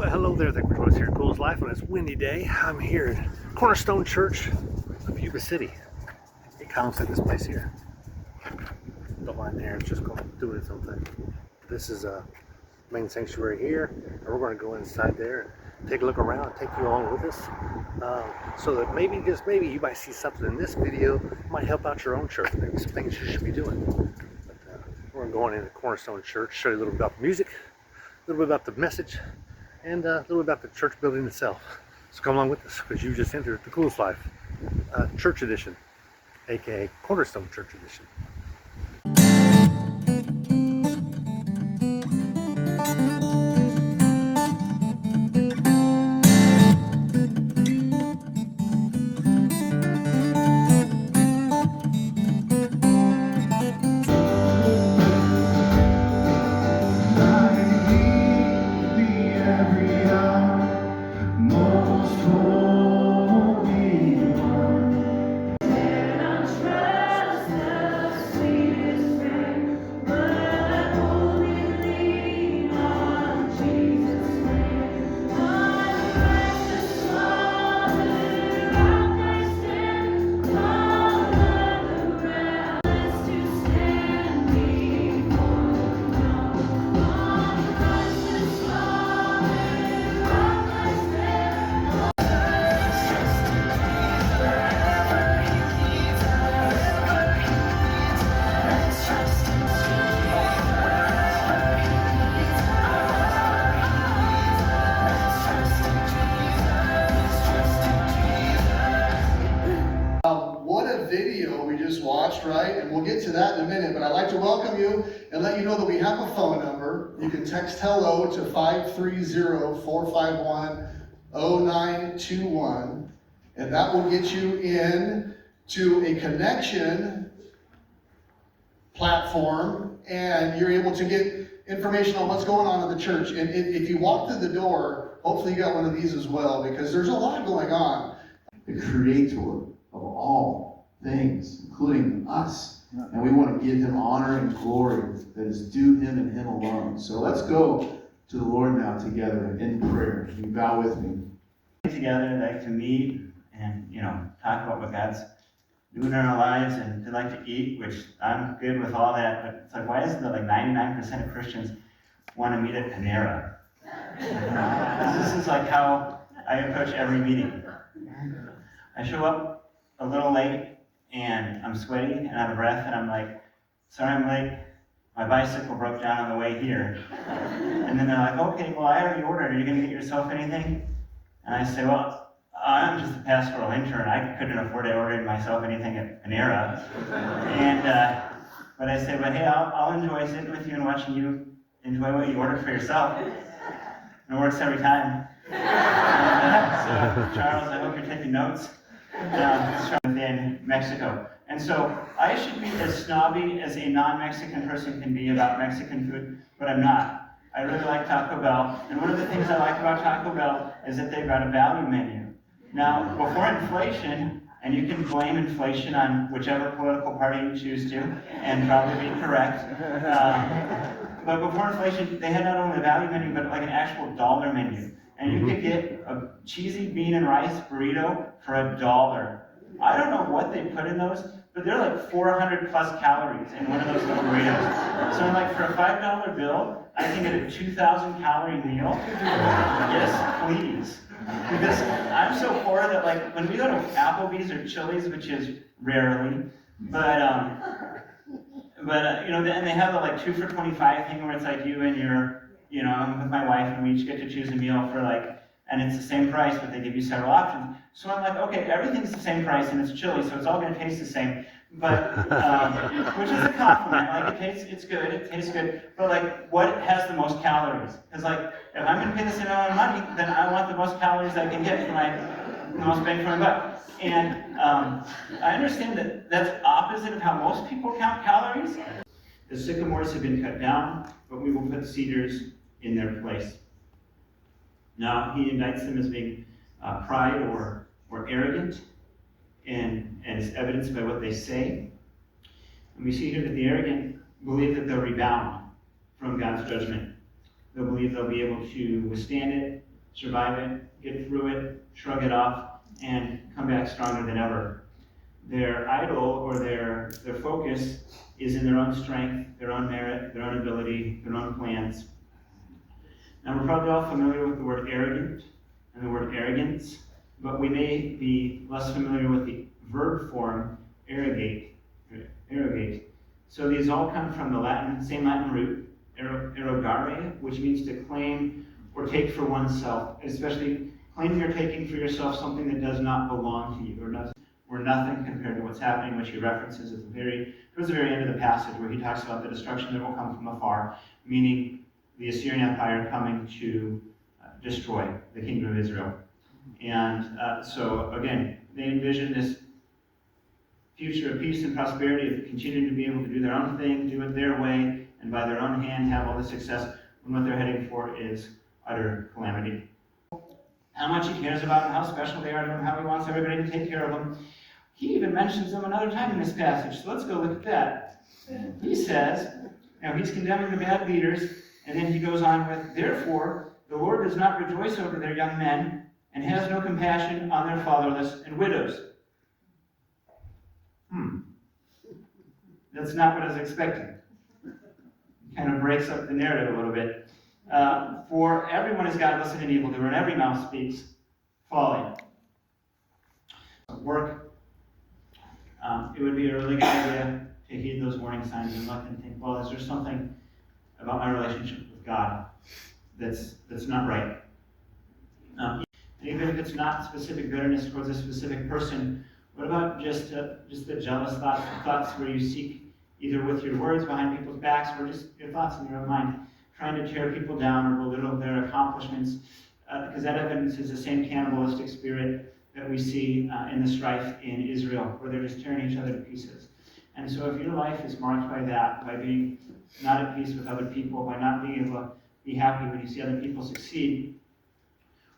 Well, hello there. Thank you for joining us here at Cool's Life on this windy day. I'm here at Cornerstone Church of Yuba City. It kind of looks like this place here. The line there is just going to do its own thing. This is a main sanctuary here, and we're going to go inside there and take a look around and take you along with us, so that maybe, just maybe, you might see something in this video that might help out your own church. Maybe some things you should be doing. But, we're going into Cornerstone Church, show you a little bit about the music, a little bit about the message, and a little bit about the church building itself. So come along with us, because you just entered the Coolest Life Church Edition, aka Cornerstone Church Edition. Video we just watched, right? And we'll get to that in a minute, but I'd like to welcome you and let you know that we have a phone number. You can text hello to 530-451-0921, and that will get you in to a connection platform, and you're able to get information on what's going on in the church. And if you walk through the door, hopefully you got one of these as well, because there's a lot going on. The creator of all things, including us. And we want to give him honor and glory that is due him and him alone. So let's go to the Lord now together in prayer. You bow with me. Together, like to meet and, talk about what God's doing in our lives, and to like to eat, which I'm good with all that, but it's like, why isn't it like 99% of Christians want to meet at Panera? This is like how I approach every meeting. I show up a little late, and I'm sweaty and out of breath, and I'm like, sorry I'm late, my bicycle broke down on the way here. And then they're like, okay, well, I already ordered, are you going to get yourself anything? And I say, well, I'm just a pastoral intern, I couldn't afford to order myself anything at Panera. And, but I say, but hey, I'll enjoy sitting with you and watching you enjoy what you ordered for yourself. And it works every time. And, so, Charles, I hope you're taking notes. Within Mexico. And so I should be as snobby as a non-Mexican person can be about Mexican food, but I'm not. I really like Taco Bell, and one of the things I like about Taco Bell is that they've got a value menu. Now, before inflation, and you can blame inflation on whichever political party you choose to, and probably be correct, but before inflation, they had not only a value menu, but like an actual dollar menu. And you could get a cheesy bean and rice burrito for $1. I don't know what they put in those, but they're like 400 plus calories in one of those little burritos. So I'm like, for a $5 bill, I can get a 2,000 calorie meal. Yes, please. Because I'm so poor that like when we go to Applebee's or Chili's, which is rarely, but and they have the like 2 for $25 thing where it's like you and your, I'm with my wife, and we each get to choose a meal for and it's the same price, but they give you several options. So I'm like, okay, everything's the same price, and it's chili, so it's all going to taste the same. But, which is a compliment. Like, it's good, it tastes good. But like, what has the most calories? Because like, if I'm going to pay the same amount of money, then I want the most calories I can get for the most bang for my buck. And I understand that that's opposite of how most people count calories. The sycamores have been cut down, but we will put cedars in their place. Now, he indicts them as being pride or arrogant, and is evidenced by what they say. And we see here that the arrogant believe that they'll rebound from God's judgment. They'll believe they'll be able to withstand it, survive it, get through it, shrug it off, and come back stronger than ever. Their idol or their focus is in their own strength, their own merit, their own ability, their own plans. Now, we're probably all familiar with the word arrogant and the word arrogance, but we may be less familiar with the verb form arrogate. So these all come from the same Latin root, arrogare, which means to claim or take for oneself, especially claiming or taking for yourself something that does not belong to you or nothing compared to what's happening, which he references towards the very end of the passage where he talks about the destruction that will come from afar, meaning the Assyrian Empire coming to destroy the kingdom of Israel. And so again, they envision this future of peace and prosperity, of continuing to be able to do their own thing, do it their way, and by their own hand have all the success, when what they're heading for is utter calamity. How much he cares about them, how special they are to him, how he wants everybody to take care of them. He even mentions them another time in this passage, so let's go look at that. He says, now he's condemning the bad leaders, and then he goes on with, therefore, the Lord does not rejoice over their young men, and has no compassion on their fatherless and widows. That's not what I was expecting. Kind of breaks up the narrative a little bit. For everyone is godless and an evildoer, and every mouth speaks folly. Work. It would be a really good idea to heed those warning signs and look and think, well, is there something about my relationship with God that's not right? Even if it's not specific bitterness towards a specific person, what about just the jealous thoughts where you seek either with your words behind people's backs or just your thoughts in your own mind, trying to tear people down or belittle their accomplishments, because that evidence is the same cannibalistic spirit that we see in the strife in Israel, where they're just tearing each other to pieces. And so if your life is marked by that, by being not at peace with other people, by not being able to be happy when you see other people succeed,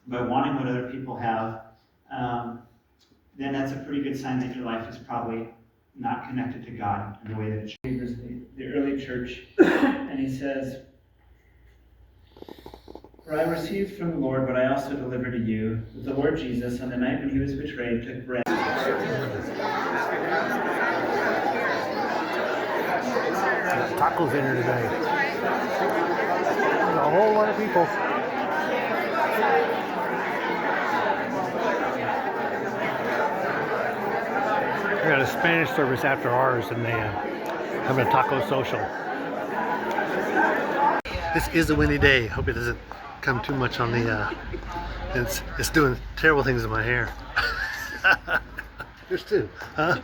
by wanting what other people have, then that's a pretty good sign that your life is probably not connected to God in the way that it should. The early church, and he says, for I received from the Lord what I also delivered to you, that the Lord Jesus, on the night when he was betrayed, took bread. Tacos in here today. There's a whole lot of people. We got a Spanish service after ours, and they having a taco social. This is a windy day. Hope it doesn't come too much on the. It's doing terrible things in my hair. Yours too, huh?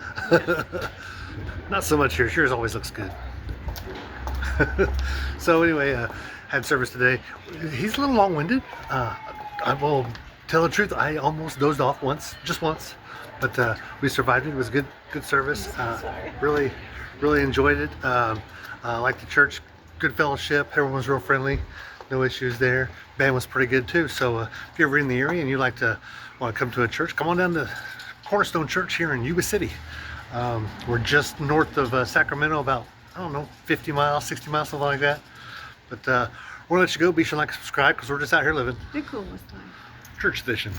Not so much yours. Yours always looks good. So anyway, had service today. He's a little long-winded. I will tell the truth. I almost dozed off just once, but we survived it. It was good service. Really enjoyed it. Like the church, good fellowship. Everyone was real friendly. No issues there. Band was pretty good too. So if you're ever in the area and you want to come to a church, come on down to Cornerstone Church here in Yuba City. We're just north of Sacramento, about, I don't know, 50 miles, 60 miles, something like that. But we'll let you go. Be sure to like and subscribe because we're just out here living. Wie cool was that? Church edition.